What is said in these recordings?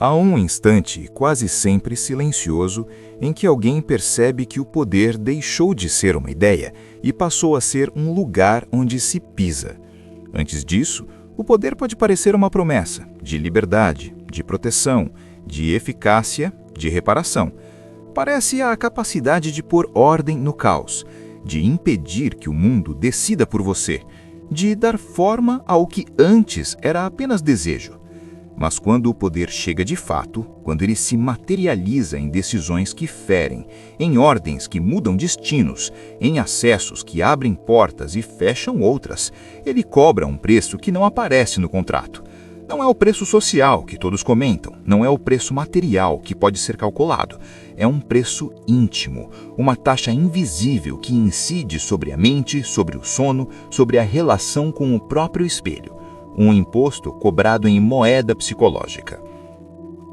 Há um instante, quase sempre silencioso, em que alguém percebe que o poder deixou de ser uma ideia e passou a ser um lugar onde se pisa. Antes disso, o poder pode parecer uma promessa de liberdade, de proteção, de eficácia, de reparação. Parece a capacidade de pôr ordem no caos, de impedir que o mundo decida por você, de dar forma ao que antes era apenas desejo. Mas quando o poder chega de fato, quando ele se materializa em decisões que ferem, em ordens que mudam destinos, em acessos que abrem portas e fecham outras, ele cobra um preço que não aparece no contrato. Não é o preço social que todos comentam, não é o preço material que pode ser calculado. É um preço íntimo, uma taxa invisível que incide sobre a mente, sobre o sono, sobre a relação com o próprio espelho. Um imposto cobrado em moeda psicológica.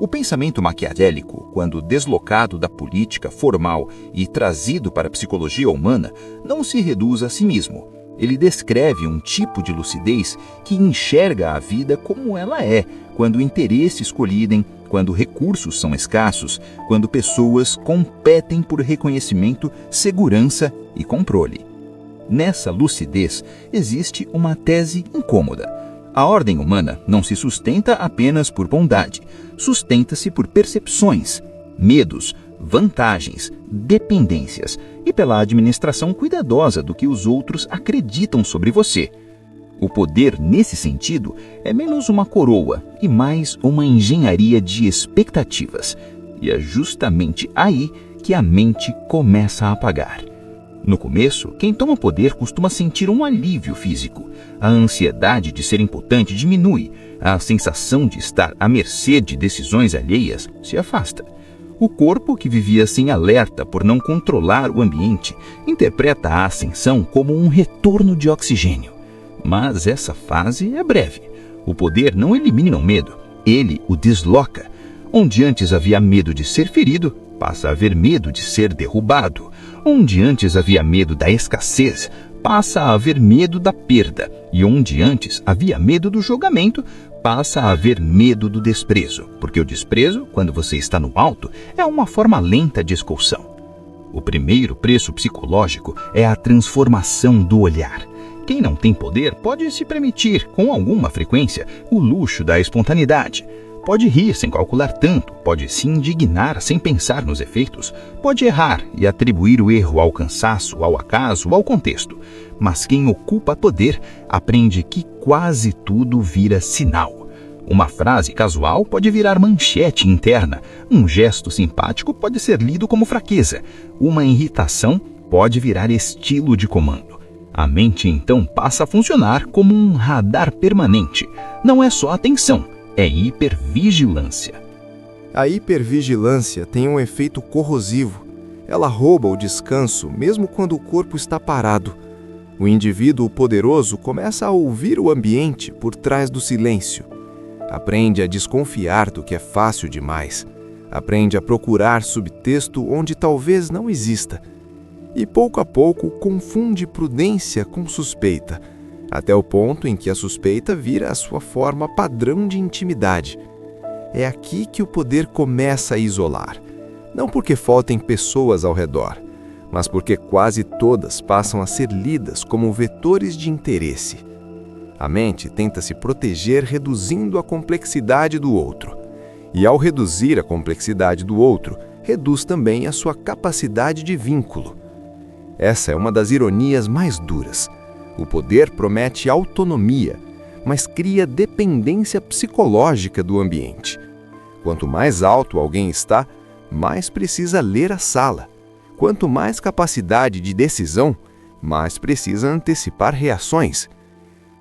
O pensamento maquiavélico, quando deslocado da política formal e trazido para a psicologia humana, não se reduz a si mesmo. Ele descreve um tipo de lucidez que enxerga a vida como ela é, quando interesses colidem, quando recursos são escassos, quando pessoas competem por reconhecimento, segurança e controle. Nessa lucidez existe uma tese incômoda. A ordem humana não se sustenta apenas por bondade, sustenta-se por percepções, medos, vantagens, dependências e pela administração cuidadosa do que os outros acreditam sobre você. O poder, nesse sentido, é menos uma coroa e mais uma engenharia de expectativas. E é justamente aí que a mente começa a apagar. No começo, quem toma poder costuma sentir um alívio físico. A ansiedade de ser importante diminui. A sensação de estar à mercê de decisões alheias se afasta. O corpo, que vivia sem alerta por não controlar o ambiente, interpreta a ascensão como um retorno de oxigênio. Mas essa fase é breve. O poder não elimina o medo, ele o desloca. Onde antes havia medo de ser ferido, passa a haver medo de ser derrubado. Onde antes havia medo da escassez, passa a haver medo da perda. E onde antes havia medo do julgamento, passa a haver medo do desprezo. Porque o desprezo, quando você está no alto, é uma forma lenta de expulsão. O primeiro preço psicológico é a transformação do olhar. Quem não tem poder pode se permitir, com alguma frequência, o luxo da espontaneidade. Pode rir sem calcular tanto, pode se indignar sem pensar nos efeitos, pode errar e atribuir o erro ao cansaço, ao acaso, ao contexto. Mas quem ocupa poder aprende que quase tudo vira sinal. Uma frase casual pode virar manchete interna, um gesto simpático pode ser lido como fraqueza, uma irritação pode virar estilo de comando. A mente então passa a funcionar como um radar permanente. Não é só atenção, é hipervigilância. A hipervigilância tem um efeito corrosivo. Ela rouba o descanso mesmo quando o corpo está parado. O indivíduo poderoso começa a ouvir o ambiente por trás do silêncio. Aprende a desconfiar do que é fácil demais. Aprende a procurar subtexto onde talvez não exista. E pouco a pouco confunde prudência com suspeita, até o ponto em que a suspeita vira a sua forma padrão de intimidade. É aqui que o poder começa a isolar. Não porque faltem pessoas ao redor, mas porque quase todas passam a ser lidas como vetores de interesse. A mente tenta se proteger reduzindo a complexidade do outro. E ao reduzir a complexidade do outro, reduz também a sua capacidade de vínculo. Essa é uma das ironias mais duras. O poder promete autonomia, mas cria dependência psicológica do ambiente. Quanto mais alto alguém está, mais precisa ler a sala. Quanto mais capacidade de decisão, mais precisa antecipar reações.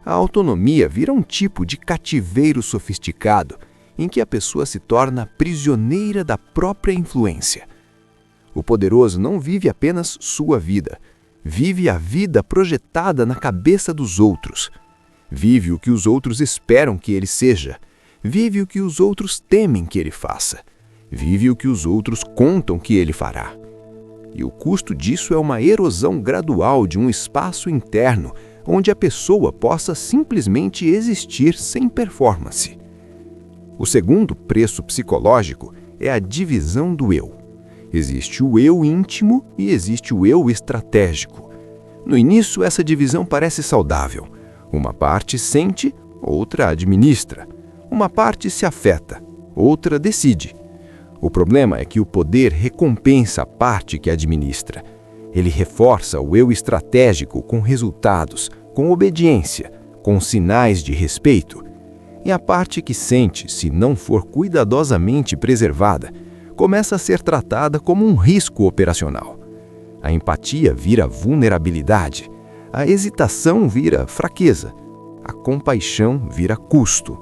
A autonomia vira um tipo de cativeiro sofisticado, em que a pessoa se torna prisioneira da própria influência. O poderoso não vive apenas sua vida, vive a vida projetada na cabeça dos outros. Vive o que os outros esperam que ele seja. Vive o que os outros temem que ele faça. Vive o que os outros contam que ele fará. E o custo disso é uma erosão gradual de um espaço interno, onde a pessoa possa simplesmente existir sem performance. O segundo preço psicológico é a divisão do eu. Existe o eu íntimo e existe o eu estratégico. No início, essa divisão parece saudável. Uma parte sente, outra administra. Uma parte se afeta, outra decide. O problema é que o poder recompensa a parte que administra. Ele reforça o eu estratégico com resultados, com obediência, com sinais de respeito. E a parte que sente, se não for cuidadosamente preservada, começa a ser tratada como um risco operacional. A empatia vira vulnerabilidade, a hesitação vira fraqueza, a compaixão vira custo.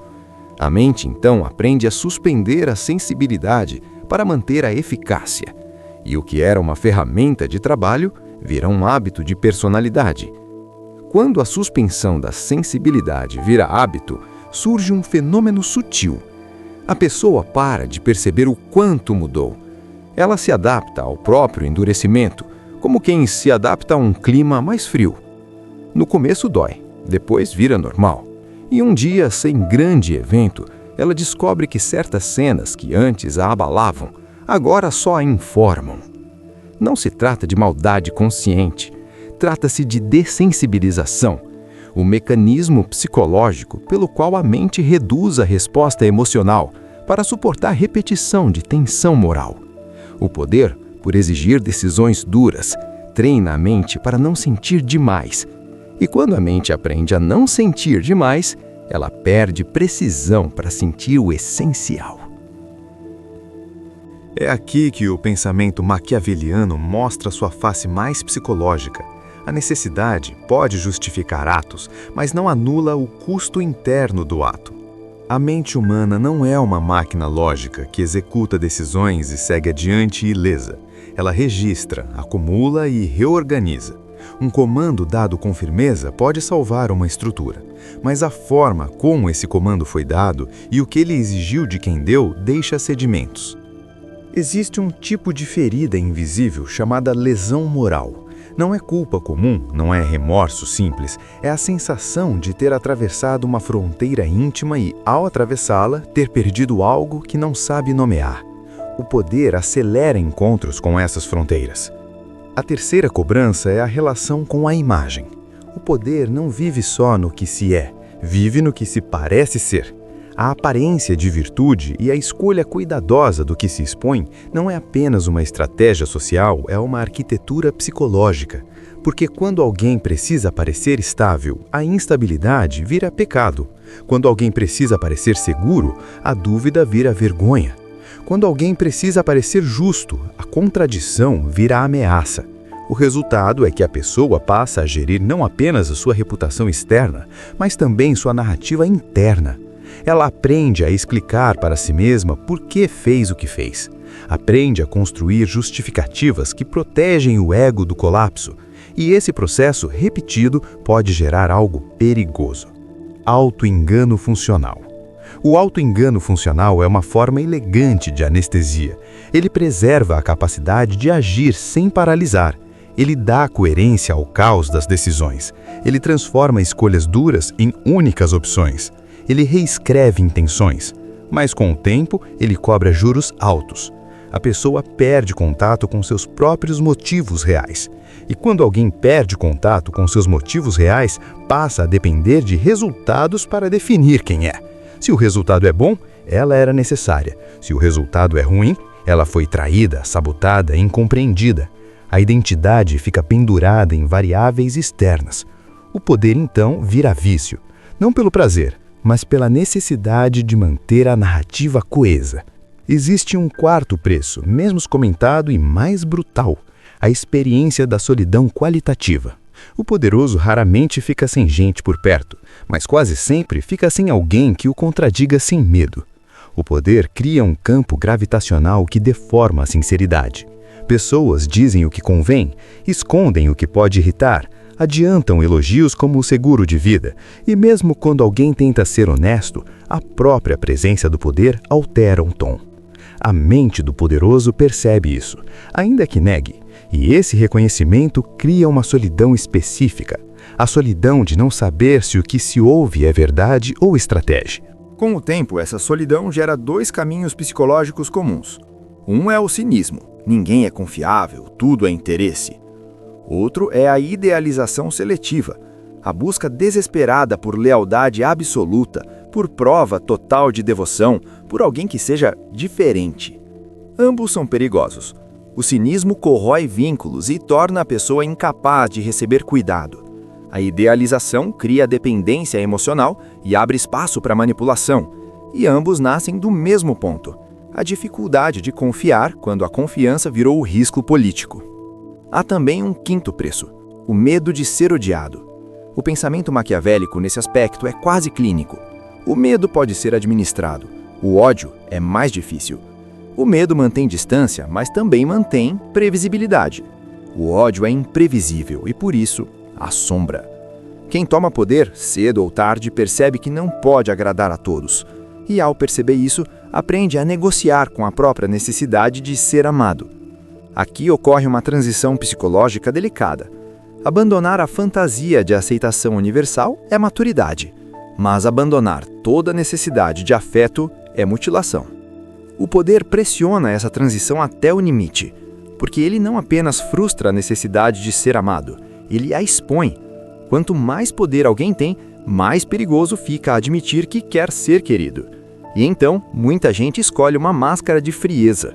A mente, então, aprende a suspender a sensibilidade para manter a eficácia. E o que era uma ferramenta de trabalho vira um hábito de personalidade. Quando a suspensão da sensibilidade vira hábito, surge um fenômeno sutil. A pessoa para de perceber o quanto mudou. Ela se adapta ao próprio endurecimento, como quem se adapta a um clima mais frio. No começo dói, depois vira normal. E um dia, sem grande evento, ela descobre que certas cenas que antes a abalavam, agora só a informam. Não se trata de maldade consciente, trata-se de dessensibilização, o mecanismo psicológico pelo qual a mente reduz a resposta emocional para suportar repetição de tensão moral. O poder, por exigir decisões duras, treina a mente para não sentir demais. E quando a mente aprende a não sentir demais, ela perde precisão para sentir o essencial. É aqui que o pensamento maquiaveliano mostra sua face mais psicológica. A necessidade pode justificar atos, mas não anula o custo interno do ato. A mente humana não é uma máquina lógica que executa decisões e segue adiante ilesa. Ela registra, acumula e reorganiza. Um comando dado com firmeza pode salvar uma estrutura, mas a forma como esse comando foi dado e o que ele exigiu de quem deu deixa sedimentos. Existe um tipo de ferida invisível chamada lesão moral. Não é culpa comum, não é remorso simples, é a sensação de ter atravessado uma fronteira íntima e, ao atravessá-la, ter perdido algo que não sabe nomear. O poder acelera encontros com essas fronteiras. A terceira cobrança é a relação com a imagem. O poder não vive só no que se é, vive no que se parece ser. A aparência de virtude e a escolha cuidadosa do que se expõe não é apenas uma estratégia social, é uma arquitetura psicológica. Porque quando alguém precisa parecer estável, a instabilidade vira pecado. Quando alguém precisa parecer seguro, a dúvida vira vergonha. Quando alguém precisa parecer justo, a contradição vira ameaça. O resultado é que a pessoa passa a gerir não apenas a sua reputação externa, mas também sua narrativa interna. Ela aprende a explicar para si mesma por que fez o que fez. Aprende a construir justificativas que protegem o ego do colapso. E esse processo repetido pode gerar algo perigoso. Auto-engano funcional. O auto-engano funcional é uma forma elegante de anestesia. Ele preserva a capacidade de agir sem paralisar. Ele dá coerência ao caos das decisões. Ele transforma escolhas duras em únicas opções. Ele reescreve intenções. Mas com o tempo, ele cobra juros altos. A pessoa perde contato com seus próprios motivos reais. E quando alguém perde contato com seus motivos reais, passa a depender de resultados para definir quem é. Se o resultado é bom, ela era necessária. Se o resultado é ruim, ela foi traída, sabotada, incompreendida. A identidade fica pendurada em variáveis externas. O poder, então, vira vício, não pelo prazer, mas pela necessidade de manter a narrativa coesa. Existe um quarto preço, menos comentado e mais brutal: a experiência da solidão qualitativa. O poderoso raramente fica sem gente por perto, mas quase sempre fica sem alguém que o contradiga sem medo. O poder cria um campo gravitacional que deforma a sinceridade. Pessoas dizem o que convém, escondem o que pode irritar, adiantam elogios como o seguro de vida, e mesmo quando alguém tenta ser honesto, a própria presença do poder altera o tom. A mente do poderoso percebe isso, ainda que negue, e esse reconhecimento cria uma solidão específica, a solidão de não saber se o que se ouve é verdade ou estratégia. Com o tempo, essa solidão gera dois caminhos psicológicos comuns. Um é o cinismo. Ninguém é confiável, tudo é interesse. Outro é a idealização seletiva, a busca desesperada por lealdade absoluta, por prova total de devoção, por alguém que seja diferente. Ambos são perigosos. O cinismo corrói vínculos e torna a pessoa incapaz de receber cuidado. A idealização cria dependência emocional e abre espaço para manipulação, e ambos nascem do mesmo ponto: a dificuldade de confiar quando a confiança virou o risco político. Há também um quinto preço: o medo de ser odiado. O pensamento maquiavélico nesse aspecto é quase clínico. O medo pode ser administrado, o ódio é mais difícil. O medo mantém distância, mas também mantém previsibilidade. O ódio é imprevisível e, por isso, assombra. Quem toma poder, cedo ou tarde, percebe que não pode agradar a todos. E, ao perceber isso, aprende a negociar com a própria necessidade de ser amado. Aqui ocorre uma transição psicológica delicada. Abandonar a fantasia de aceitação universal é maturidade, mas abandonar toda necessidade de afeto é mutilação. O poder pressiona essa transição até o limite, porque ele não apenas frustra a necessidade de ser amado, ele a expõe. Quanto mais poder alguém tem, mais perigoso fica admitir que quer ser querido. E então, muita gente escolhe uma máscara de frieza.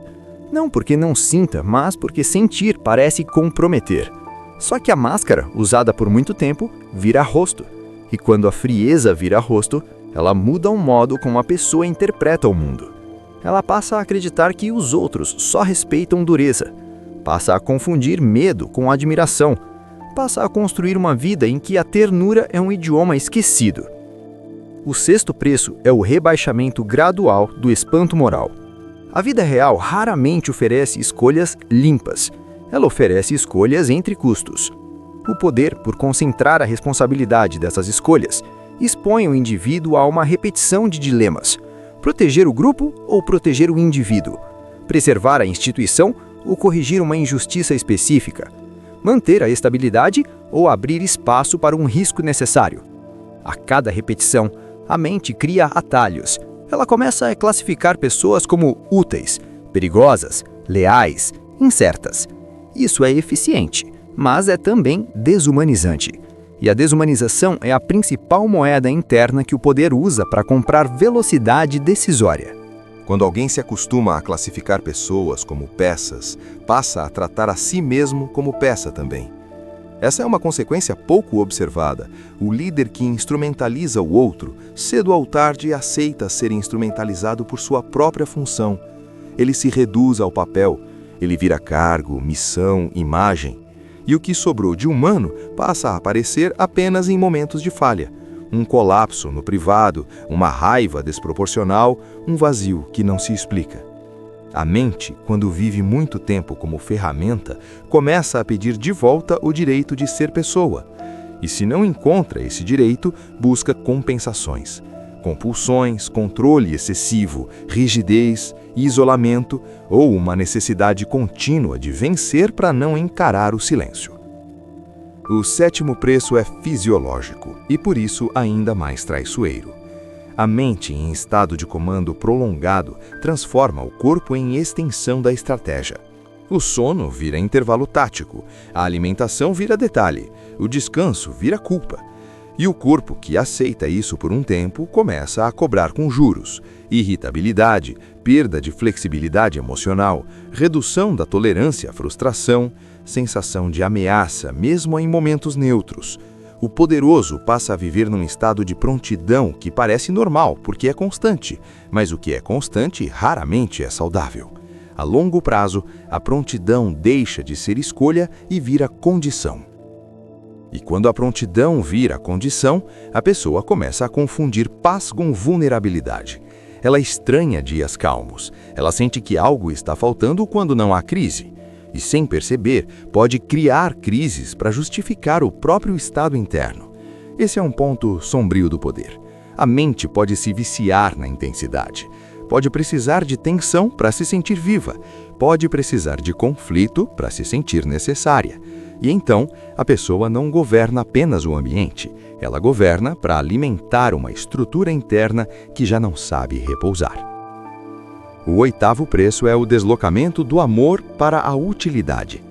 Não porque não sinta, mas porque sentir parece comprometer. Só que a máscara, usada por muito tempo, vira rosto. E quando a frieza vira rosto, ela muda o modo como a pessoa interpreta o mundo. Ela passa a acreditar que os outros só respeitam dureza. Passa a confundir medo com admiração. Passa a construir uma vida em que a ternura é um idioma esquecido. O sexto preço é o rebaixamento gradual do espanto moral. A vida real raramente oferece escolhas limpas. Ela oferece escolhas entre custos. O poder, por concentrar a responsabilidade dessas escolhas, expõe o indivíduo a uma repetição de dilemas: proteger o grupo ou proteger o indivíduo? Preservar a instituição ou corrigir uma injustiça específica? Manter a estabilidade ou abrir espaço para um risco necessário? A cada repetição, a mente cria atalhos. Ela começa a classificar pessoas como úteis, perigosas, leais, incertas. Isso é eficiente, mas é também desumanizante. E a desumanização é a principal moeda interna que o poder usa para comprar velocidade decisória. Quando alguém se acostuma a classificar pessoas como peças, passa a tratar a si mesmo como peça também. Essa é uma consequência pouco observada. O líder que instrumentaliza o outro, cedo ou tarde aceita ser instrumentalizado por sua própria função. Ele se reduz ao papel, ele vira cargo, missão, imagem. E o que sobrou de humano passa a aparecer apenas em momentos de falha. Um colapso no privado, uma raiva desproporcional, um vazio que não se explica. A mente, quando vive muito tempo como ferramenta, começa a pedir de volta o direito de ser pessoa. E se não encontra esse direito, busca compensações. Compulsões, controle excessivo, rigidez, isolamento ou uma necessidade contínua de vencer para não encarar o silêncio. O sétimo preço é fisiológico e, por isso, ainda mais traiçoeiro. A mente, em estado de comando prolongado, transforma o corpo em extensão da estratégia. O sono vira intervalo tático, a alimentação vira detalhe, o descanso vira culpa. E o corpo, que aceita isso por um tempo, começa a cobrar com juros. Irritabilidade, perda de flexibilidade emocional, redução da tolerância à frustração, sensação de ameaça, mesmo em momentos neutros. O poderoso passa a viver num estado de prontidão que parece normal, porque é constante, mas o que é constante raramente é saudável. A longo prazo, a prontidão deixa de ser escolha e vira condição. E quando a prontidão vira condição, a pessoa começa a confundir paz com vulnerabilidade. Ela estranha dias calmos. Ela sente que algo está faltando quando não há crise. E, sem perceber, pode criar crises para justificar o próprio estado interno. Esse é um ponto sombrio do poder. A mente pode se viciar na intensidade. Pode precisar de tensão para se sentir viva. Pode precisar de conflito para se sentir necessária. E então, a pessoa não governa apenas o ambiente, ela governa para alimentar uma estrutura interna que já não sabe repousar. O 8º preço é o deslocamento do amor para a utilidade.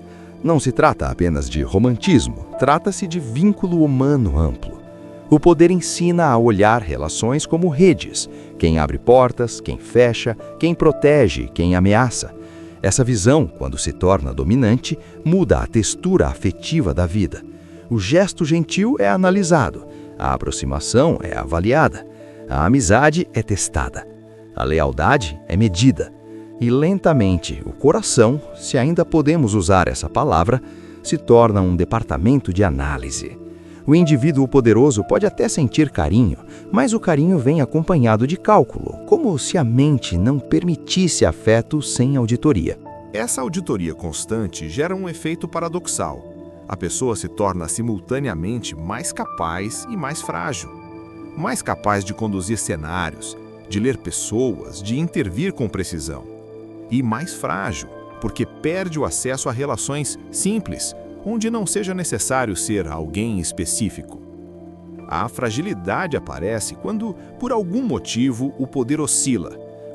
Não se trata apenas de romantismo, trata-se de vínculo humano amplo. O poder ensina a olhar relações como redes, quem abre portas, quem fecha, quem protege, quem ameaça. Essa visão, quando se torna dominante, muda a textura afetiva da vida. O gesto gentil é analisado, a aproximação é avaliada, a amizade é testada, a lealdade é medida. E lentamente, o coração, se ainda podemos usar essa palavra, se torna um departamento de análise. O indivíduo poderoso pode até sentir carinho, mas o carinho vem acompanhado de cálculo, como se a mente não permitisse afeto sem auditoria. Essa auditoria constante gera um efeito paradoxal. A pessoa se torna simultaneamente mais capaz e mais frágil. Mais capaz de conduzir cenários, de ler pessoas, de intervir com precisão. E mais frágil, porque perde o acesso a relações simples, onde não seja necessário ser alguém específico. A fragilidade aparece quando, por algum motivo, o poder oscila,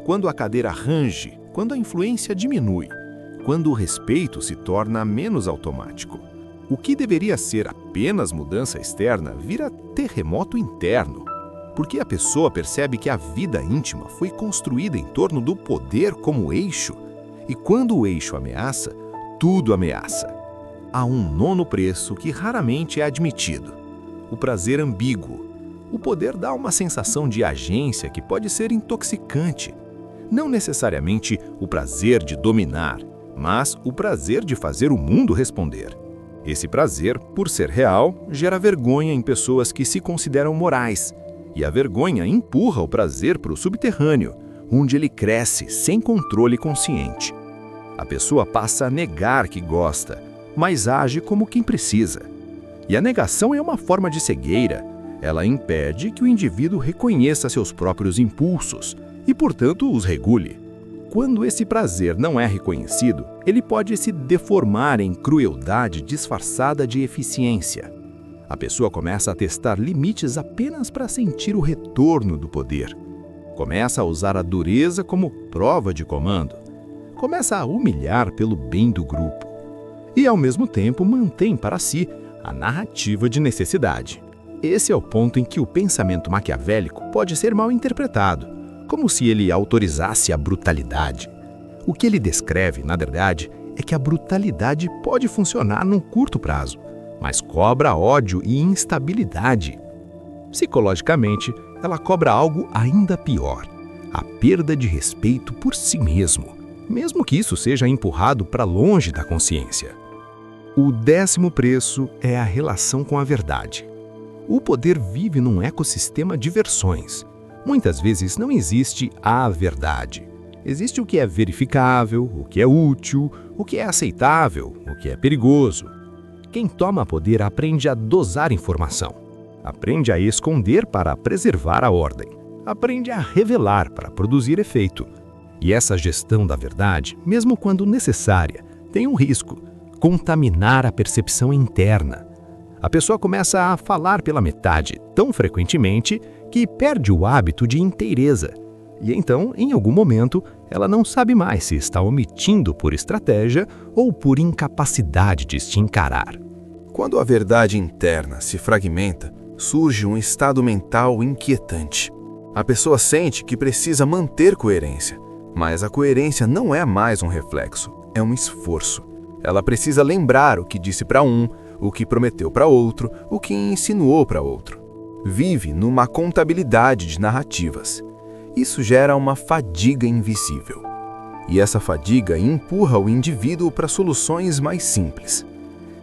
quando a cadeira range, quando a influência diminui, quando o respeito se torna menos automático. O que deveria ser apenas mudança externa vira terremoto interno, porque a pessoa percebe que a vida íntima foi construída em torno do poder como eixo, e quando o eixo ameaça, tudo ameaça. Há um 9º preço que raramente é admitido: o prazer ambíguo. O poder dá uma sensação de agência que pode ser intoxicante. Não necessariamente o prazer de dominar, mas o prazer de fazer o mundo responder. Esse prazer, por ser real, gera vergonha em pessoas que se consideram morais, e a vergonha empurra o prazer para o subterrâneo, onde ele cresce sem controle consciente. A pessoa passa a negar que gosta, mas age como quem precisa. E a negação é uma forma de cegueira. Ela impede que o indivíduo reconheça seus próprios impulsos e, portanto, os regule. Quando esse prazer não é reconhecido, ele pode se deformar em crueldade disfarçada de eficiência. A pessoa começa a testar limites apenas para sentir o retorno do poder. Começa a usar a dureza como prova de comando. Começa a humilhar pelo bem do grupo. E, ao mesmo tempo, mantém para si a narrativa de necessidade. Esse é o ponto em que o pensamento maquiavélico pode ser mal interpretado, como se ele autorizasse a brutalidade. O que ele descreve, na verdade, é que a brutalidade pode funcionar num curto prazo, mas cobra ódio e instabilidade. Psicologicamente, ela cobra algo ainda pior: a perda de respeito por si mesmo, mesmo que isso seja empurrado para longe da consciência. O 10º preço é a relação com a verdade. O poder vive num ecossistema de versões. Muitas vezes não existe a verdade. Existe o que é verificável, o que é útil, o que é aceitável, o que é perigoso. Quem toma poder aprende a dosar informação. Aprende a esconder para preservar a ordem. Aprende a revelar para produzir efeito. E essa gestão da verdade, mesmo quando necessária, tem um risco: contaminar a percepção interna. A pessoa começa a falar pela metade tão frequentemente que perde o hábito de inteireza. E então, em algum momento, ela não sabe mais se está omitindo por estratégia ou por incapacidade de se encarar. Quando a verdade interna se fragmenta, surge um estado mental inquietante. A pessoa sente que precisa manter coerência, mas a coerência não é mais um reflexo, é um esforço. Ela precisa lembrar o que disse para um, o que prometeu para outro, o que insinuou para outro. Vive numa contabilidade de narrativas. Isso gera uma fadiga invisível. E essa fadiga empurra o indivíduo para soluções mais simples.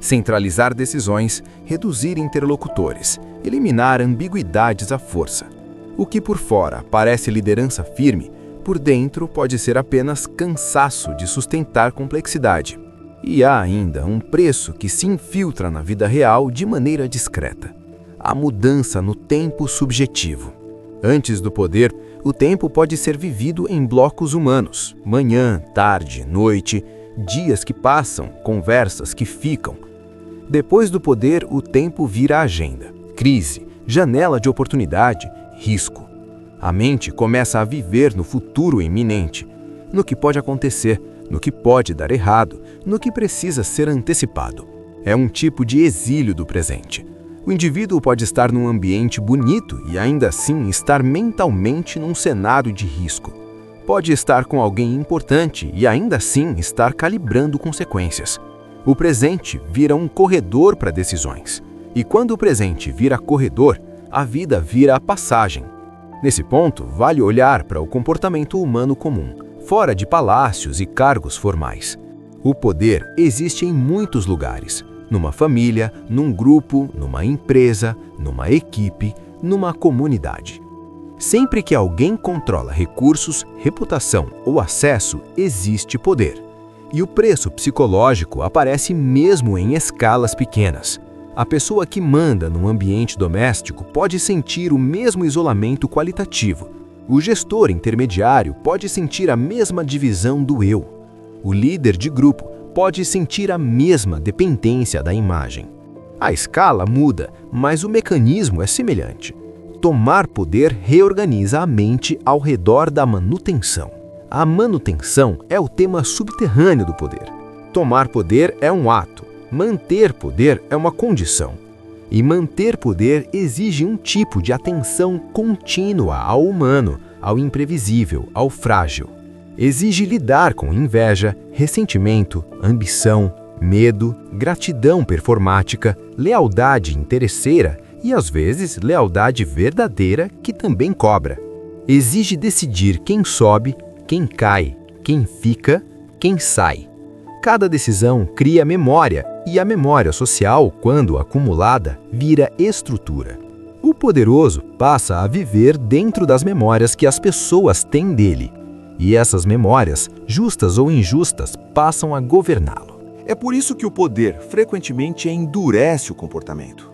Centralizar decisões, reduzir interlocutores, eliminar ambiguidades à força. O que por fora parece liderança firme, por dentro pode ser apenas cansaço de sustentar complexidade. E há ainda um preço que se infiltra na vida real de maneira discreta: a mudança no tempo subjetivo. Antes do poder, o tempo pode ser vivido em blocos humanos: manhã, tarde, noite, dias que passam, conversas que ficam. Depois do poder, o tempo vira agenda, crise, janela de oportunidade, risco. A mente começa a viver no futuro iminente, no que pode acontecer, no que pode dar errado, no que precisa ser antecipado. É um tipo de exílio do presente. O indivíduo pode estar num ambiente bonito e ainda assim estar mentalmente num cenário de risco. Pode estar com alguém importante e ainda assim estar calibrando consequências. O presente vira um corredor para decisões. E quando o presente vira corredor, a vida vira a passagem. Nesse ponto, vale olhar para o comportamento humano comum, fora de palácios e cargos formais. O poder existe em muitos lugares. Numa família, num grupo, numa empresa, numa equipe, numa comunidade. Sempre que alguém controla recursos, reputação ou acesso, existe poder. E o preço psicológico aparece mesmo em escalas pequenas. A pessoa que manda num ambiente doméstico pode sentir o mesmo isolamento qualitativo. O gestor intermediário pode sentir a mesma divisão do eu. O líder de grupo pode sentir a mesma dependência da imagem. A escala muda, mas o mecanismo é semelhante. Tomar poder reorganiza a mente ao redor da manutenção. A manutenção é o tema subterrâneo do poder. Tomar poder é um ato, manter poder é uma condição. E manter poder exige um tipo de atenção contínua ao humano, ao imprevisível, ao frágil. Exige lidar com inveja, ressentimento, ambição, medo, gratidão performática, lealdade interesseira e, às vezes, lealdade verdadeira que também cobra. Exige decidir quem sobe, quem cai, quem fica, quem sai. Cada decisão cria memória e a memória social, quando acumulada, vira estrutura. O poderoso passa a viver dentro das memórias que as pessoas têm dele. E essas memórias, justas ou injustas, passam a governá-lo. É por isso que o poder frequentemente endurece o comportamento.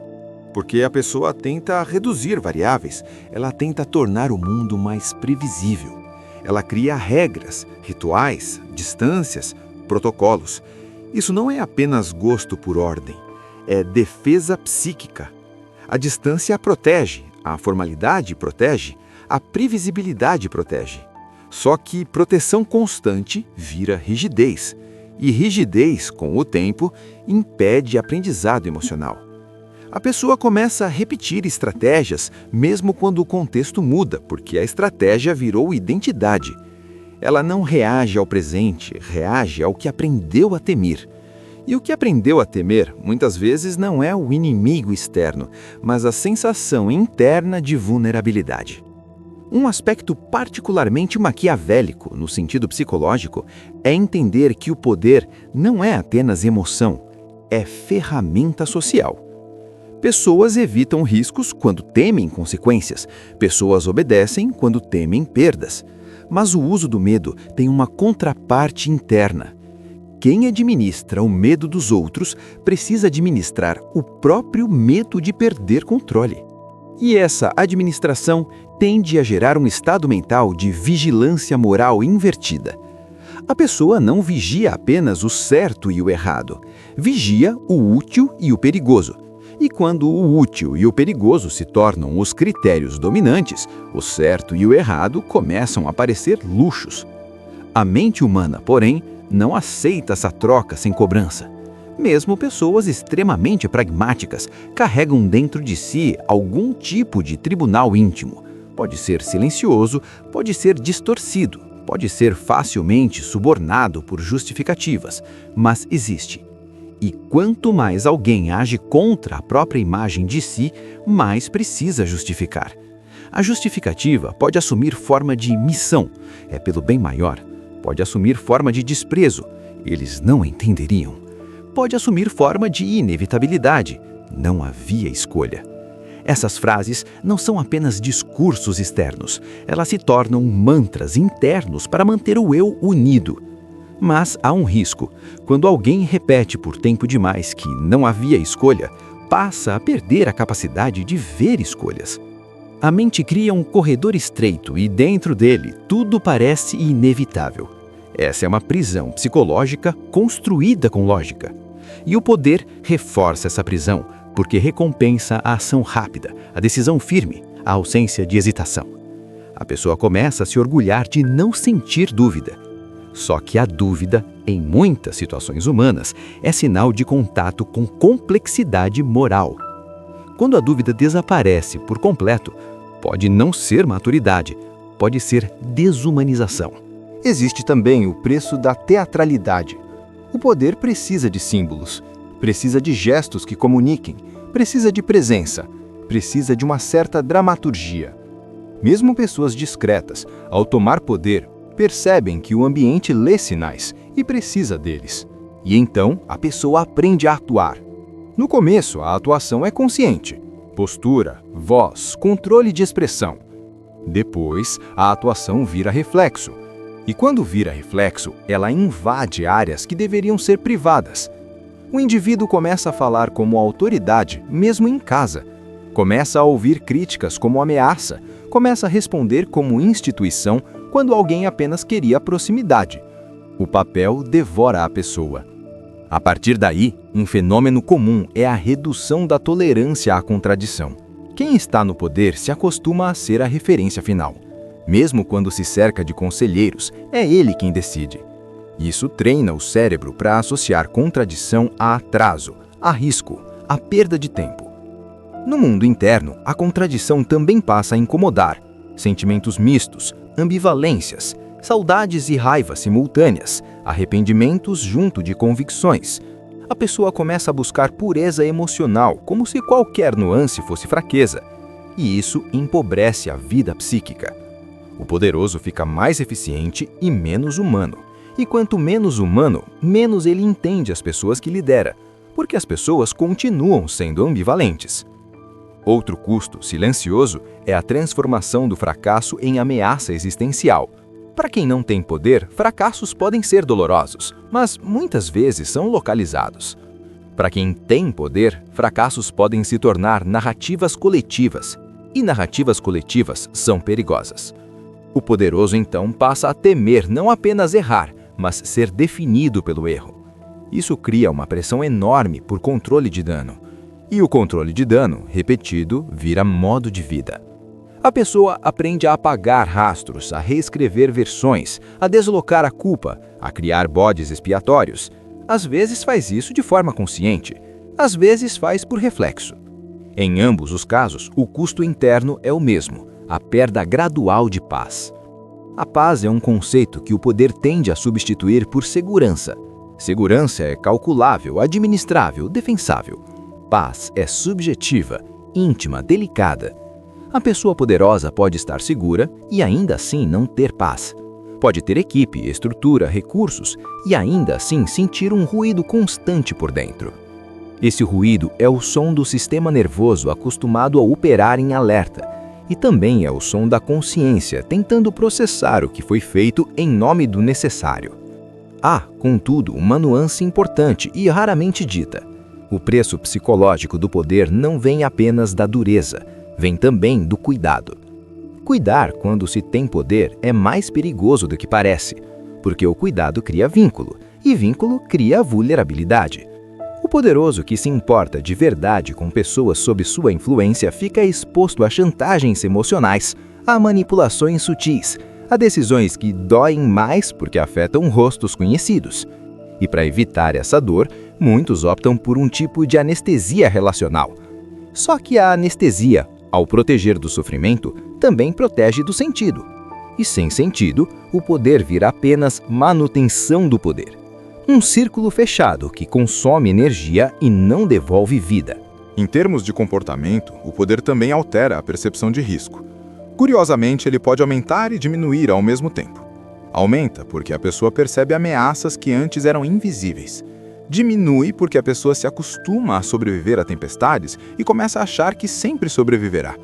Porque a pessoa tenta reduzir variáveis, ela tenta tornar o mundo mais previsível. Ela cria regras, rituais, distâncias, protocolos. Isso não é apenas gosto por ordem, é defesa psíquica. A distância protege, a formalidade protege, a previsibilidade protege. Só que proteção constante vira rigidez, e rigidez, com o tempo, impede aprendizado emocional. A pessoa começa a repetir estratégias, mesmo quando o contexto muda, porque a estratégia virou identidade. Ela não reage ao presente, reage ao que aprendeu a temer. E o que aprendeu a temer, muitas vezes, não é o inimigo externo, mas a sensação interna de vulnerabilidade. Um aspecto particularmente maquiavélico, no sentido psicológico, é entender que o poder não é apenas emoção, é ferramenta social. Pessoas evitam riscos quando temem consequências, pessoas obedecem quando temem perdas. Mas o uso do medo tem uma contraparte interna. Quem administra o medo dos outros precisa administrar o próprio medo de perder controle. E essa administração tende a gerar um estado mental de vigilância moral invertida. A pessoa não vigia apenas o certo e o errado, vigia o útil e o perigoso. E quando o útil e o perigoso se tornam os critérios dominantes, o certo e o errado começam a parecer luxos. A mente humana, porém, não aceita essa troca sem cobrança. Mesmo pessoas extremamente pragmáticas carregam dentro de si algum tipo de tribunal íntimo. Pode ser silencioso, pode ser distorcido, pode ser facilmente subornado por justificativas, mas existe. E quanto mais alguém age contra a própria imagem de si, mais precisa justificar. A justificativa pode assumir forma de missão, é pelo bem maior. Pode assumir forma de desprezo, eles não entenderiam. Pode assumir forma de inevitabilidade, não havia escolha. Essas frases não são apenas discursos externos, elas se tornam mantras internos para manter o eu unido. Mas há um risco. Quando alguém repete por tempo demais que não havia escolha, passa a perder a capacidade de ver escolhas. A mente cria um corredor estreito e dentro dele tudo parece inevitável. Essa é uma prisão psicológica construída com lógica. E o poder reforça essa prisão, porque recompensa a ação rápida, a decisão firme, a ausência de hesitação. A pessoa começa a se orgulhar de não sentir dúvida. Só que a dúvida, em muitas situações humanas, é sinal de contato com complexidade moral. Quando a dúvida desaparece por completo, pode não ser maturidade, pode ser desumanização. Existe também o preço da teatralidade. O poder precisa de símbolos, precisa de gestos que comuniquem, precisa de presença, precisa de uma certa dramaturgia. Mesmo pessoas discretas, ao tomar poder, percebem que o ambiente lê sinais e precisa deles. E então a pessoa aprende a atuar. No começo, a atuação é consciente. Postura, voz, controle de expressão. Depois, a atuação vira reflexo. E quando vira reflexo, ela invade áreas que deveriam ser privadas. O indivíduo começa a falar como autoridade, mesmo em casa. Começa a ouvir críticas como ameaça. Começa a responder como instituição quando alguém apenas queria proximidade. O papel devora a pessoa. A partir daí, um fenômeno comum é a redução da tolerância à contradição. Quem está no poder se acostuma a ser a referência final. Mesmo quando se cerca de conselheiros, é ele quem decide. Isso treina o cérebro para associar contradição a atraso, a risco, a perda de tempo. No mundo interno, a contradição também passa a incomodar. Sentimentos mistos, ambivalências, saudades e raivas simultâneas, arrependimentos junto de convicções. A pessoa começa a buscar pureza emocional, como se qualquer nuance fosse fraqueza. E isso empobrece a vida psíquica. O poderoso fica mais eficiente e menos humano. E quanto menos humano, menos ele entende as pessoas que lidera, porque as pessoas continuam sendo ambivalentes. Outro custo silencioso é a transformação do fracasso em ameaça existencial. Para quem não tem poder, fracassos podem ser dolorosos, mas muitas vezes são localizados. Para quem tem poder, fracassos podem se tornar narrativas coletivas, e narrativas coletivas são perigosas. O poderoso então passa a temer não apenas errar, mas ser definido pelo erro. Isso cria uma pressão enorme por controle de dano. E o controle de dano, repetido, vira modo de vida. A pessoa aprende a apagar rastros, a reescrever versões, a deslocar a culpa, a criar bodes expiatórios. Às vezes faz isso de forma consciente, às vezes faz por reflexo. Em ambos os casos, o custo interno é o mesmo, a perda gradual de paz. A paz é um conceito que o poder tende a substituir por segurança. Segurança é calculável, administrável, defensável. Paz é subjetiva, íntima, delicada. A pessoa poderosa pode estar segura e ainda assim não ter paz. Pode ter equipe, estrutura, recursos e ainda assim sentir um ruído constante por dentro. Esse ruído é o som do sistema nervoso acostumado a operar em alerta e também é o som da consciência tentando processar o que foi feito em nome do necessário. Há, contudo, uma nuance importante e raramente dita. O preço psicológico do poder não vem apenas da dureza, vem também do cuidado. Cuidar quando se tem poder é mais perigoso do que parece, porque o cuidado cria vínculo, e vínculo cria vulnerabilidade. O poderoso que se importa de verdade com pessoas sob sua influência fica exposto a chantagens emocionais, a manipulações sutis, a decisões que doem mais porque afetam rostos conhecidos. E para evitar essa dor, muitos optam por um tipo de anestesia relacional. Só que a anestesia, ao proteger do sofrimento, também protege do sentido. E sem sentido, o poder vira apenas manutenção do poder. Um círculo fechado que consome energia e não devolve vida. Em termos de comportamento, o poder também altera a percepção de risco. Curiosamente, ele pode aumentar e diminuir ao mesmo tempo. Aumenta porque a pessoa percebe ameaças que antes eram invisíveis. Diminui porque a pessoa se acostuma a sobreviver a tempestades e começa a achar que sempre sobreviverá.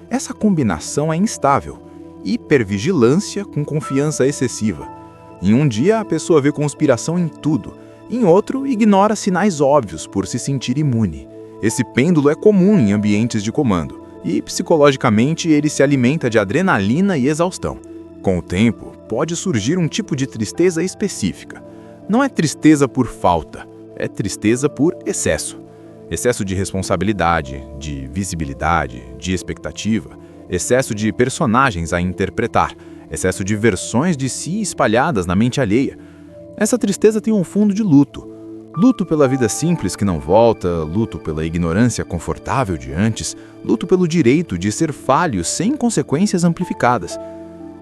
Essa combinação é instável. Hipervigilância com confiança excessiva. Em um dia, a pessoa vê conspiração em tudo. Em outro, ignora sinais óbvios por se sentir imune. Esse pêndulo é comum em ambientes de comando. E, psicologicamente, ele se alimenta de adrenalina e exaustão. Com o tempo, pode surgir um tipo de tristeza específica. Não é tristeza por falta, é tristeza por excesso. Excesso de responsabilidade, de visibilidade, de expectativa, excesso de personagens a interpretar, excesso de versões de si espalhadas na mente alheia. Essa tristeza tem um fundo de luto. Luto pela vida simples que não volta, luto pela ignorância confortável de antes, luto pelo direito de ser falho sem consequências amplificadas.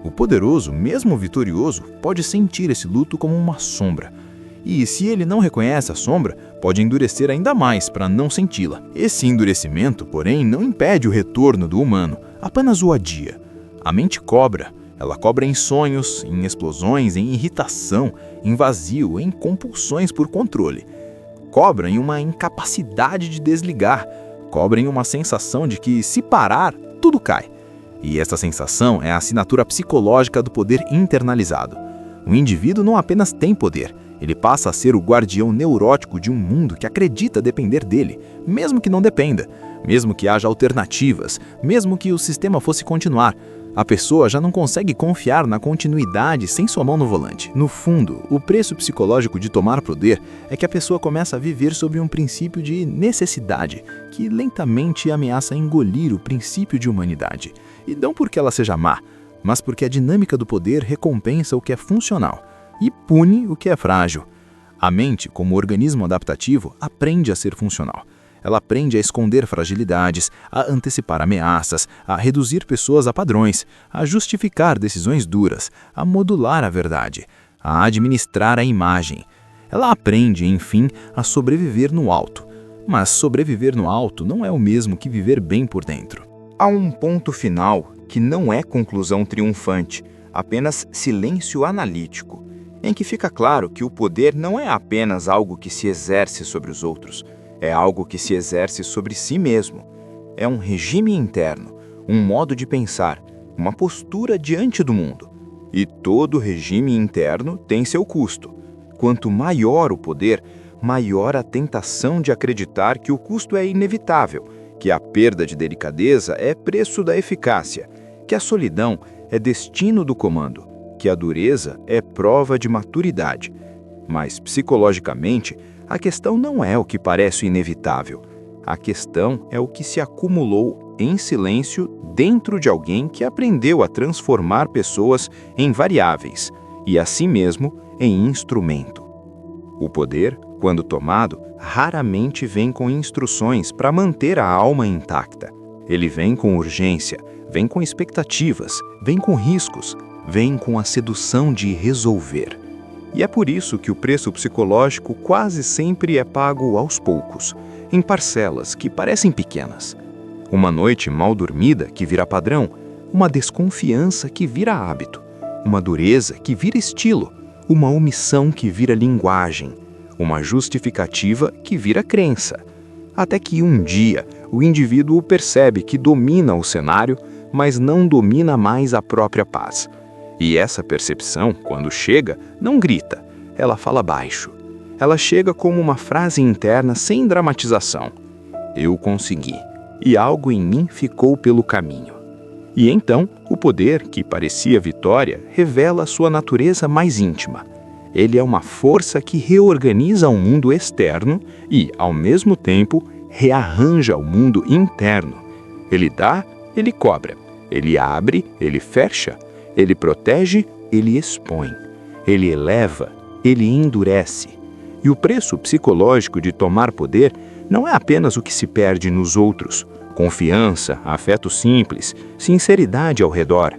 O poderoso, mesmo vitorioso, pode sentir esse luto como uma sombra. E, se ele não reconhece a sombra, pode endurecer ainda mais para não senti-la. Esse endurecimento, porém, não impede o retorno do humano, apenas o adia. A mente cobra. Ela cobra em sonhos, em explosões, em irritação, em vazio, em compulsões por controle. Cobra em uma incapacidade de desligar. Cobra em uma sensação de que, se parar, tudo cai. E essa sensação é a assinatura psicológica do poder internalizado. O indivíduo não apenas tem poder, ele passa a ser o guardião neurótico de um mundo que acredita depender dele, mesmo que não dependa, mesmo que haja alternativas, mesmo que o sistema fosse continuar. A pessoa já não consegue confiar na continuidade sem sua mão no volante. No fundo, o preço psicológico de tomar poder é que a pessoa começa a viver sob um princípio de necessidade, que lentamente ameaça engolir o princípio de humanidade. E não porque ela seja má, mas porque a dinâmica do poder recompensa o que é funcional e pune o que é frágil. A mente, como organismo adaptativo, aprende a ser funcional. Ela aprende a esconder fragilidades, a antecipar ameaças, a reduzir pessoas a padrões, a justificar decisões duras, a modular a verdade, a administrar a imagem. Ela aprende, enfim, a sobreviver no alto. Mas sobreviver no alto não é o mesmo que viver bem por dentro. Há um ponto final que não é conclusão triunfante, apenas silêncio analítico, em que fica claro que o poder não é apenas algo que se exerce sobre os outros, é algo que se exerce sobre si mesmo. É um regime interno, um modo de pensar, uma postura diante do mundo. E todo regime interno tem seu custo. Quanto maior o poder, maior a tentação de acreditar que o custo é inevitável, que a perda de delicadeza é preço da eficácia, que a solidão é destino do comando, que a dureza é prova de maturidade. Mas, psicologicamente, a questão não é o que parece inevitável. A questão é o que se acumulou em silêncio dentro de alguém que aprendeu a transformar pessoas em variáveis e a si mesmo em instrumento. O poder, quando tomado, raramente vem com instruções para manter a alma intacta. Ele vem com urgência, vem com expectativas, vem com riscos, vem com a sedução de resolver. E é por isso que o preço psicológico quase sempre é pago aos poucos, em parcelas que parecem pequenas. Uma noite mal dormida que vira padrão, uma desconfiança que vira hábito, uma dureza que vira estilo, uma omissão que vira linguagem, uma justificativa que vira crença. Até que um dia o indivíduo percebe que domina o cenário, mas não domina mais a própria paz. E essa percepção, quando chega, não grita, ela fala baixo. Ela chega como uma frase interna sem dramatização. Eu consegui, e algo em mim ficou pelo caminho. E então, o poder, que parecia vitória, revela sua natureza mais íntima. Ele é uma força que reorganiza o mundo externo e, ao mesmo tempo, rearranja o mundo interno. Ele dá, ele cobra. Ele abre, ele fecha. Ele protege, ele expõe. Ele eleva, ele endurece. E o preço psicológico de tomar poder não é apenas o que se perde nos outros, confiança, afeto simples, sinceridade ao redor,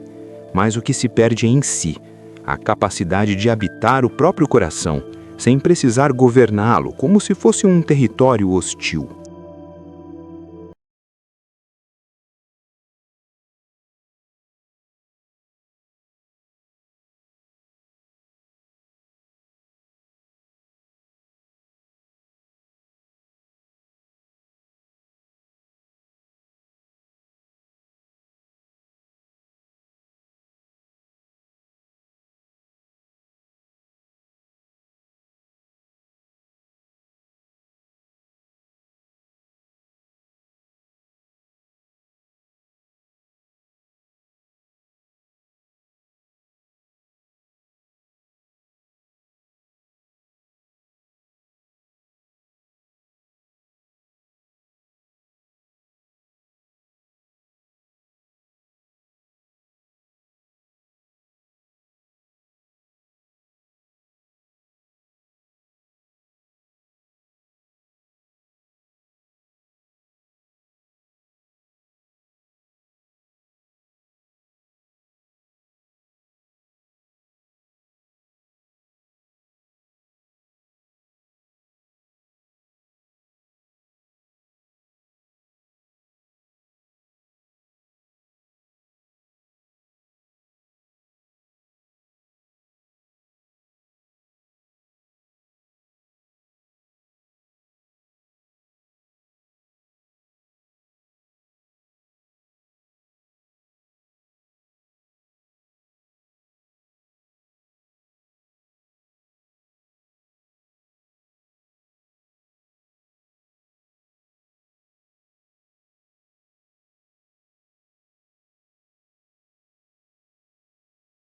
mas o que se perde em si, a capacidade de habitar o próprio coração, sem precisar governá-lo como se fosse um território hostil.